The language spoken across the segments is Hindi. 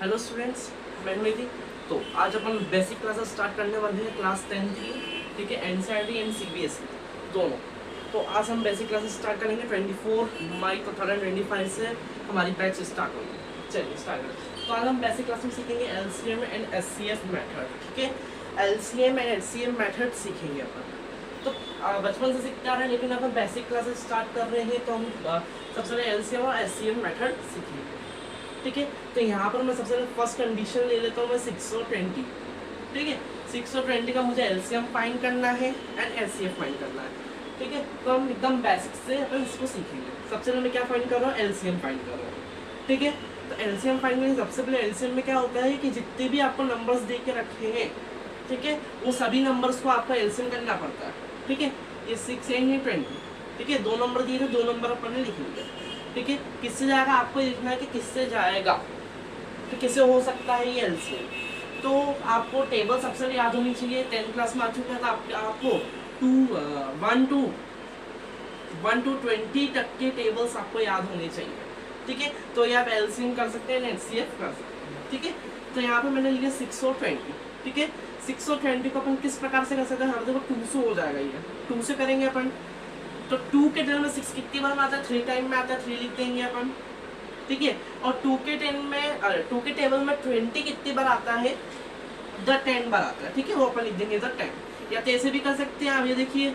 हेलो स्टूडेंट्स, मैं निधि। तो आज अपन बेसिक क्लासेस स्टार्ट करने वाले हैं क्लास 10 की, ठीक है। एनसीईआरटी एंड सीबीएसई दोनों। तो आज हम बेसिक क्लासेस स्टार्ट करेंगे 24 मई 2025 से हमारी बैच स्टार्ट होगी। चलिए स्टार्ट करें। तो आज हम बेसिक क्लास में सीखेंगे एलसीएम एंड एचसीएफ मेथड, ठीक है। एलसीएम एंड एचसीएफ मेथड सीखेंगे अपन। तो बचपन से सीखते आ रहे हैं, लेकिन अपन बेसिक क्लासेस स्टार्ट कर रहे हैं तो हम सबसे पहले एलसीएम और एचसीएफ मेथड सीखेंगे, ठीक है। तो यहाँ पर मैं सबसे फर्स्ट कंडीशन ले लेता हूँ मैं 620, ठीक है। 620 का मुझे एलसीएम फाइंड करना है एंड एचसीएफ फाइंड करना है, ठीक है। तो हम एकदम बेसिक से अपन इसको सीखेंगे। सबसे पहले मैं क्या फाइंड कर रहा हूँ, एलसीएम फाइंड कर रहा हूँ, ठीक है। तो एलसीएम फाइंड करने सबसे पहले एलसीएम में क्या होता है कि जितने भी आपको नंबर्स दे के रखे हैं, ठीक है, वो सभी नंबर्स को आपका एलसीएम करना पड़ता है, ठीक है। ये 6 एंड 20, ठीक है, दो नंबर दिए थे, दो नंबर अपन ने लिख लिया, ठीक है। किससे जाएगा आपको लिखना है कि किससे जाएगा, तो किससे हो सकता है ये एलसीएम। तो आपको टेबल सबसे याद होनी चाहिए। 10th क्लास में आ चुका है तो आपको 1 to 20 तक के टेबल्स आपको याद होने चाहिए, ठीक है। तो ये आप एलसीएम कर सकते हैं, एचसीएफ कर सकते हैं, ठीक है। तो यहाँ पे मैंने लिया 6 और 20, ठीक है। 6 और 20 को अपन किस प्रकार से कर सकते हैं, हर देखो 2 से हो जाएगा, ये 2 से करेंगे अपन। तो 2 के टेबल में 6 कितनी बार में आता है, 3 टाइम में आता है, 3 लिख देंगे अपन, ठीक है। और 2 के टेबल में 20 कितनी बार आता है, 10 बार आता है, ठीक है। वो अपन लिख देंगे 10। या तो ऐसे भी कर सकते हैं आप, ये देखिए,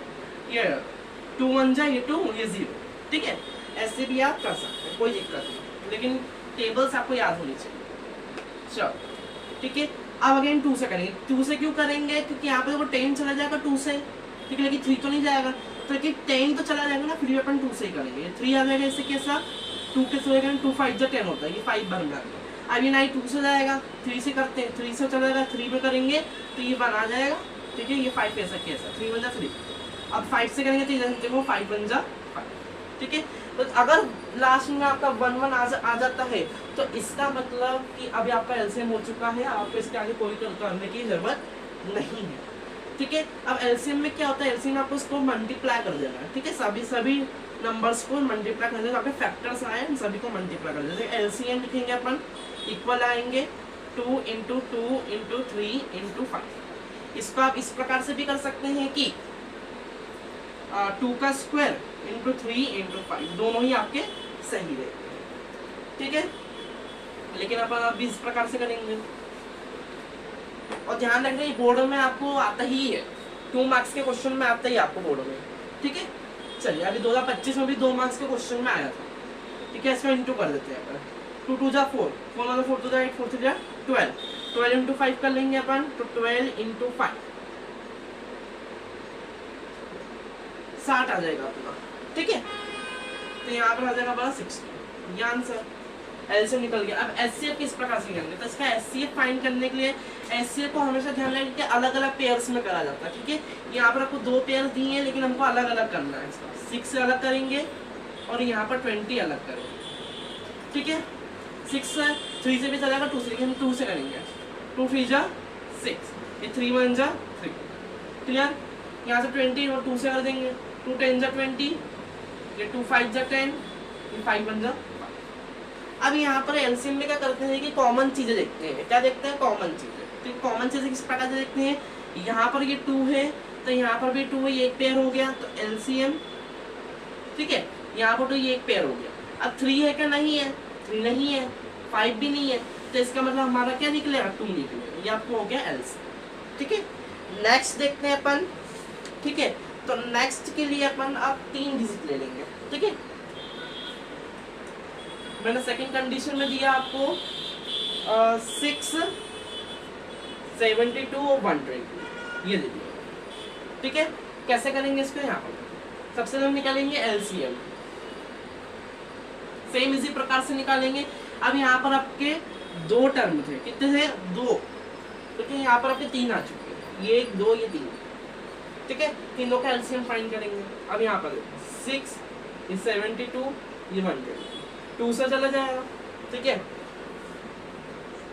ये 2 1 जा, ये 2, ये 0, ठीक है। ऐसे भी आप कर सकते हैं, कोई दिक्कत नहीं, लेकिन टेबल्स आपको याद होनी चाहिए। चलो, ठीक है। अब अगेन 2 से करेंगे। 2 से क्यों करेंगे, क्योंकि यहाँ पे वो 10 चला जाएगा 2 से, ठीक है, लेकिन 3 तो नहीं जाएगा। तो कि 10 तो चला जाएगा ना, फिर अपन 2 से ही करेंगे। 3 आ जाएगा, इससे कैसा 2 के से 2 5 जा 10 होता है, ये 5 बार में आएगा। अब ये 9 2 से जाएगा, 3 से करते हैं, 3 से चला जाएगा, 3 पे करेंगे तो ये 1 आ जाएगा, ठीक है। ये 5 कैसा कैसा 3 1 जा 3। अब 5 से करेंगे तो ये देखो 5 1 जा 5, ठीक है। तो अगर लास्ट में आपका 1 1 आ जाता है तो इसका मतलब कि अभी आपका एलसीएम हो चुका है, आपको इसके आगे कोई करने की जरूरत नहीं है, ठीक है। अब एलसीएम में क्या होता है, एलसीएम में आपको इसको मल्टीप्लाई कर देना है, ठीक है। सभी नंबर्स को मल्टीप्लाई कर देना, आपके फैक्टर्स आए हैं सभी को मल्टीप्लाई कर देना। एलसीएम लिखेंगे अपन, इक्वल आएंगे 2 × 2 × 3 × 5। इसको आप इस प्रकार से भी कर सकते हैं कि 2 का स्क्वायर × 3 × 5, दोनों ही आपके सही रहेंगे, ठीक है। लेकिन अपन अभी इस प्रकार से करेंगे। और ध्यान रखना, बोर्ड में आपको आता ही है, 2 मार्क्स के क्वेश्चन में आता ही आपको बोर्ड में, ठीक है। चलिए, अभी 2025 में भी 2 मार्क्स के क्वेश्चन में आया था, ठीक है। इसमें इंटू कर देते हैं अपन। 2 2 जा 4, 4 1 4 2 जा 8, 4 3 जा 12, 12 × 5 कर लेंगे अपन, तो 12 × 5 60 आ जाएगा अपना, ठीक है। तो यहाँ पर आ जाएगा अपना 60, ये आंसर एलसीएम निकल गया। अब एचसीएफ किस प्रकार से निकालेंगे, तो इसका एचसीएफ फाइंड करने के लिए एचसीएफ को हमेशा ध्यान रखना कि अलग अलग पेयर्स में करा जाता है, ठीक है। यहाँ पर आपको 2 पेयर दिए हैं, लेकिन हमको अलग अलग करना है। इसका 6 से अलग करेंगे और यहाँ पर 20 अलग करेंगे, ठीक है। 6 3 से भी चलेगा, 2 से, लेकिन हम 2 से करेंगे। 2 3 जा 6, ये 3 1 जा 3, क्लियर। यहाँ से 20 और 2 से कर देंगे, 2 10 जा 20, ये 2 5 जा 10, ये 5 1 जा। अब यहाँ पर एलसीएम में क्या करते हैं कि कॉमन चीजें देखते हैं। क्या देखते हैं, कॉमन चीजें। तो कॉमन चीजें किस प्रकार से देखते हैं, यहाँ पर ये 2 है तो यहाँ पर भी 2 है, ये एक पेयर हो गया, तो एलसीएम, ठीक है। यहाँ पर तो ये एक पेयर हो गया। अब 3 है क्या, नहीं है, 3 नहीं है, 5 भी नहीं है, तो इसका मतलब हमारा क्या निकलेगा, 2 निकलेगा। ये आपको हो गया एलसीएम, ठीक है। नेक्स्ट देखते हैं अपन, ठीक है। तो नेक्स्ट के लिए अपन अब 3 डिजिट ले लेंगे, ठीक है। मैंने सेकंड कंडीशन में दिया आपको 6 72 और 120, ये दे दिया, ठीक है। कैसे करेंगे इसको, यहाँ पर सबसे पहले निकालेंगे एलसीएम, सेम इसी प्रकार से निकालेंगे। अब यहाँ पर आपके 2 टर्म थे, कितने थे, 2, ठीक है। यहाँ पर आपके 3 आ चुके हैं, ये 1 2 ये 3, ठीक है। तीनों का एलसीएम फाइंड करेंगे। अब यहाँ पर 6 ये 72 ये 120, 2 से चला जाएगा, ठीक है।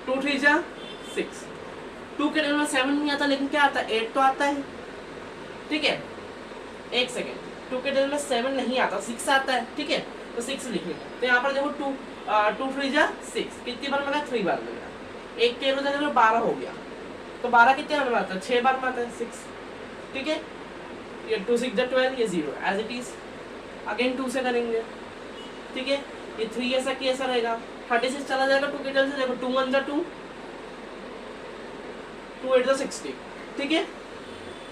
2 3 जा 6, 2 के टेबल में 7 नहीं आता, लेकिन क्या आता है, 8 तो आता है, ठीक है। एक सेकेंड, 2 के टेबल में 7 नहीं आता, 6 आता है, ठीक है। तो 6 लिखेंगे। तो यहाँ पर देखो 2 3 जा 6, कितनी बार मिला, 3 बार मिला, एक टेबल अगर 12 हो गया तो 12 कितने में आता है, 6 बार में आता है 6, ठीक है। ये 2 6 12, ये 0 एज इट इज। अगेन 2 से करेंगे, ठीक है। ये 3 ऐसा कैसा रहेगा, 36 चला जाएगा 2 के से, देखो 2 1 2, 2 8 60, ठीक है,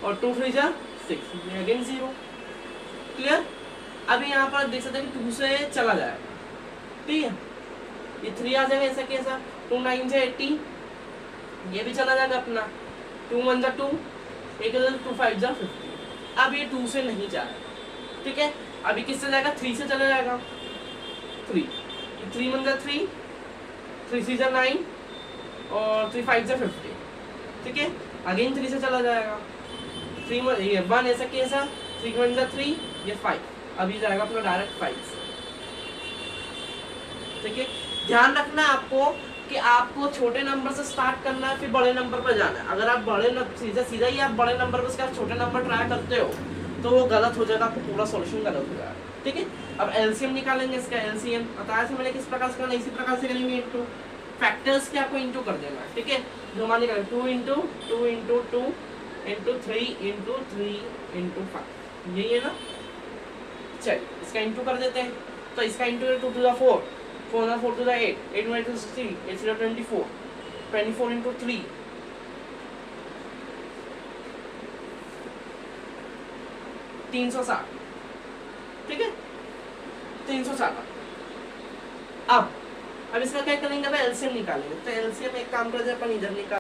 और 2 3 6, ये अगेन 0। क्लियर। अभी यहाँ पर देख सकते हैं कि 2 से चला जाएगा, ठीक है। ये 3 आ जाएगा ऐसा कैसा, 2 9 से 18, ये भी चला जाएगा अपना, 2 1 2, 2 5 50। अब ये 2 से नहीं जा रहा, ठीक है। अभी किससे जाएगा, 3 से चला जाएगा, 3 3 1 3, 3 3 9, और 3 5 50, ठीक है। अगेन 3 से चला जाएगा, 3 ये 1 ऐसा कैसा, 3 1 3, ये 5, अभी जाएगा अपना डायरेक्ट 5 से, ठीक है। ध्यान रखना आपको कि आपको छोटे नंबर से स्टार्ट करना है, फिर बड़े नंबर पर जाना है। अगर आप सीधा ही आप बड़े नंबर पर आप छोटे नंबर ट्राई करते हो तो वो गलत हो जाएगा, आपको पूरा सॉल्यूशन गलत हो जाएगा, ठीक है। अब एलसीएम निकालेंगे, इसका एलसीएम बताया था मैंने किस प्रकार से करना, इसी प्रकार से करेंगे, इनटू फैक्टर्स के आपको इनटू कर देना है, ठीक है। जो मान निकालें 2 × 2 × 2 × 3 × 3 × 5, यही है ना। चलिए इसका इनटू कर देते हैं, तो इसका into 2 to the 4, 4 to the 4 to the 8, 8 × 8 to 16, 8 to the 24, 24 × 3, 360, ठीक है, 360। अब इसका क्या करेंगे, अब एलसीएम निकालेंगे, तो एलसीएम एक काम करते हैं अपन इधर निकाल,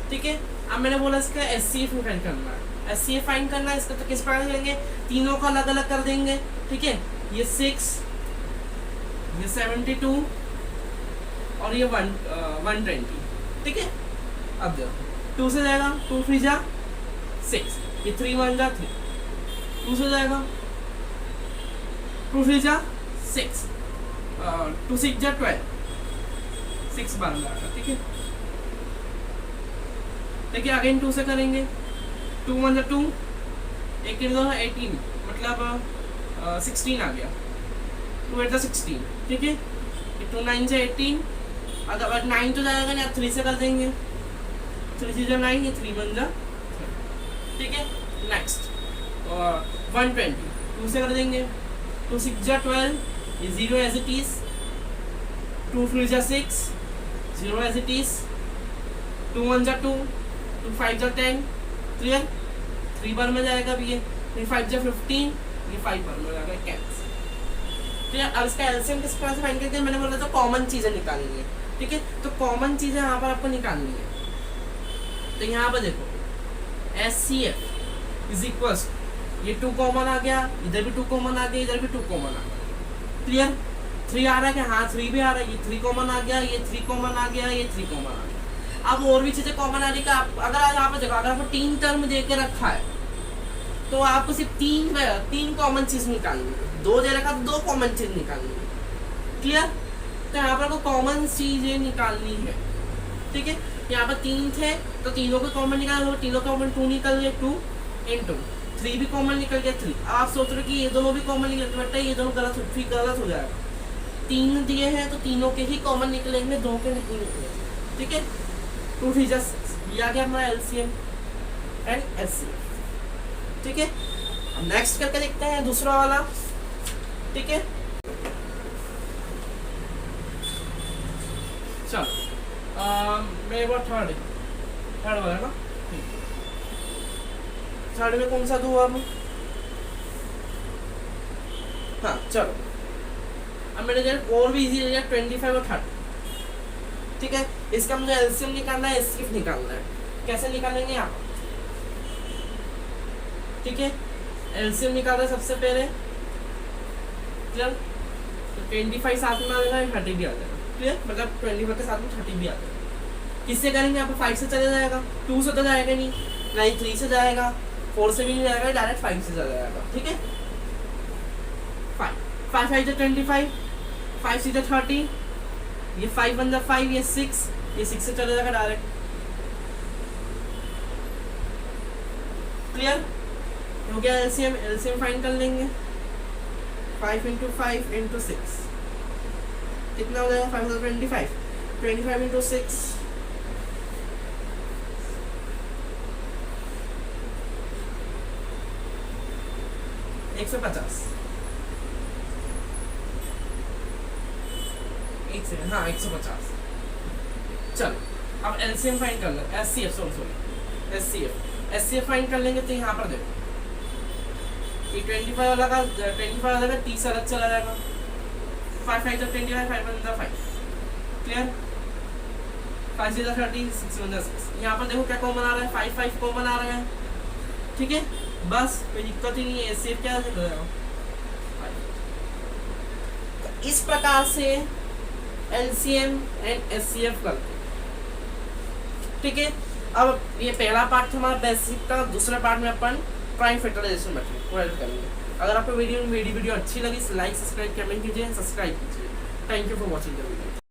ठीक है। अब मैंने बोला इसका एचसीएफ फाइंड करना है, एचसीएफ फाइंड करना है इसका, तो किस प्रकार करेंगे, तीनों को अलग अलग कर देंगे, ठीक है। ये 6, ये 72 और ये 120, ठीक है। अब देखो 2 से जाएगा, 2 3 6, ये 3 1 3, 2 से जाएगा 2 3 6, 2 6 12, 6 बार जाएगा, ठीक है। देखिए अगेन 2 से करेंगे, 2 1 2, 1 2 18, मतलब 16 आ गया, 2 8 16, ठीक है। 2 9 से 18, अगर 9 तो जाएगा नहीं, आप 3 से कर देंगे, 3 3 9, ये 3 1 ठीक है। नेक्स्ट 120, 2 से कर देंगे, 2 6 12, ये 0 as it is, 2 3 6, 0 as it is, 2 1 2, 2 5 10, clear. 3 बार में जाएगा अभी ये, 3 5 15, ये 5 बार में जाएगा, कैंसिल, ठीक है। अब इसका एलसीएम किस प्रकार से फाइंड करके, मैंने बोला था कॉमन चीजें निकालनी है, ठीक है। तो कॉमन चीजें यहाँ पर आपको निकालनी है, तो यहाँ पर देखो एचसीएफ इज इक्वल, ये 2 कॉमन आ गया, इधर भी 2 कॉमन आ गया, इधर भी 2 कॉमन आ गया, क्लियर। 3 आ रहा है, हाँ 3 भी आ रहा है, ये 3 कॉमन आ गया, ये 3 कॉमन आ गया, ये 3 कॉमन आ गया। अब और भी चीजें कॉमन आ रही है, अगर यहाँ पर देखो, अगर आपको 3 टर्म दे के रखा है तो आपको सिर्फ 3 कॉमन चीज निकालनी है, 2 दे रखा तो 2 कॉमन चीज निकालनी है, क्लियर। तो यहाँ पर आपको कॉमन चीजें निकालनी है, ठीक है। यहाँ पर 3 थे तो तीनों को कॉमन निकाल दो, तीनों कॉमन 2 निकल गए, 2 × 3 भी कॉमन निकल गया 3। अब आप सोच रहे हो कि ये दोनों भी कॉमन निकल, बेटा ये दोनों गलत हो जाएगा, 3 दिए हैं तो तीनों के ही कॉमन निकलेंगे, 2 के नहीं निकलेंगे, ठीक है। 2 3 6, ये आ गया हमारा एलसीएम एंड एचसीएफ, ठीक है। अब नेक्स्ट करके देखते हैं दूसरा वाला, ठीक है। चलो मेरे पास थर्ड वाला ना, थर्ड में कौन सा दूँ अब, हाँ चलो। अब मेरे लिए और भी इजी रहेगा 25 और 30, ठीक है। इसका मुझे एलसीएम निकालना है, एचसीएफ निकालना है, कैसे निकालेंगे आप, ठीक है। एलसीएम निकालना है सबसे पहले, क्लियर। तो 25 साथ में आ जाएगा, 30 भी आ जाएगा, क्लियर। मतलब 25 के साथ में 30 भी आ जाएगा। किससे करेंगे, आपको 5 से चले जाएगा, 2 से तो जाएगा नहीं, ना ही 3 से जाएगा, 4 से भी नहीं जाएगा, डायरेक्ट 5 से चला जाएगा, ठीक है। 5 5 5 से 25, 5 से 30, ये 5 1 5, ये 6, ये 6 से चला जाएगा डायरेक्ट, क्लियर हो गया। एलसीएम फाइंड कर लेंगे, 5 × 5 × 6, कितना हो जाएगा 525 25 इंटू 6 150 एक सेकंड, हाँ 150। चलो अब एलसीएम फाइंड कर लें, एचसीएफ सॉरी एचसीएफ फाइंड कर लेंगे। तो यहाँ पर देखो ये 25 वाला का 25 वाला का 30 अलग चला जाएगा, 5 5 25 5 1 5 क्लियर, 5 0 30 6 1 6। यहाँ पर देखो क्या कॉमन आ रहा है, 5 5 कॉमन आ रहा है, ठीक है, बस कोई दिक्कत ही नहीं है। एचसीएफ क्या हो जाएगा, तो इस प्रकार से एलसीएम एंड एचसीएफ करते हैं, ठीक है। अब ये पहला पार्ट था हमारा बेसिक का, दूसरे पार्ट में अपन प्राइम फैक्टराइजेशन मेथड करेंगे। अगर आपको वीडियो अच्छी लगी तो लाइक सब्सक्राइब कमेंट कीजिए, सब्सक्राइब कीजिए। Thank you for watching the video.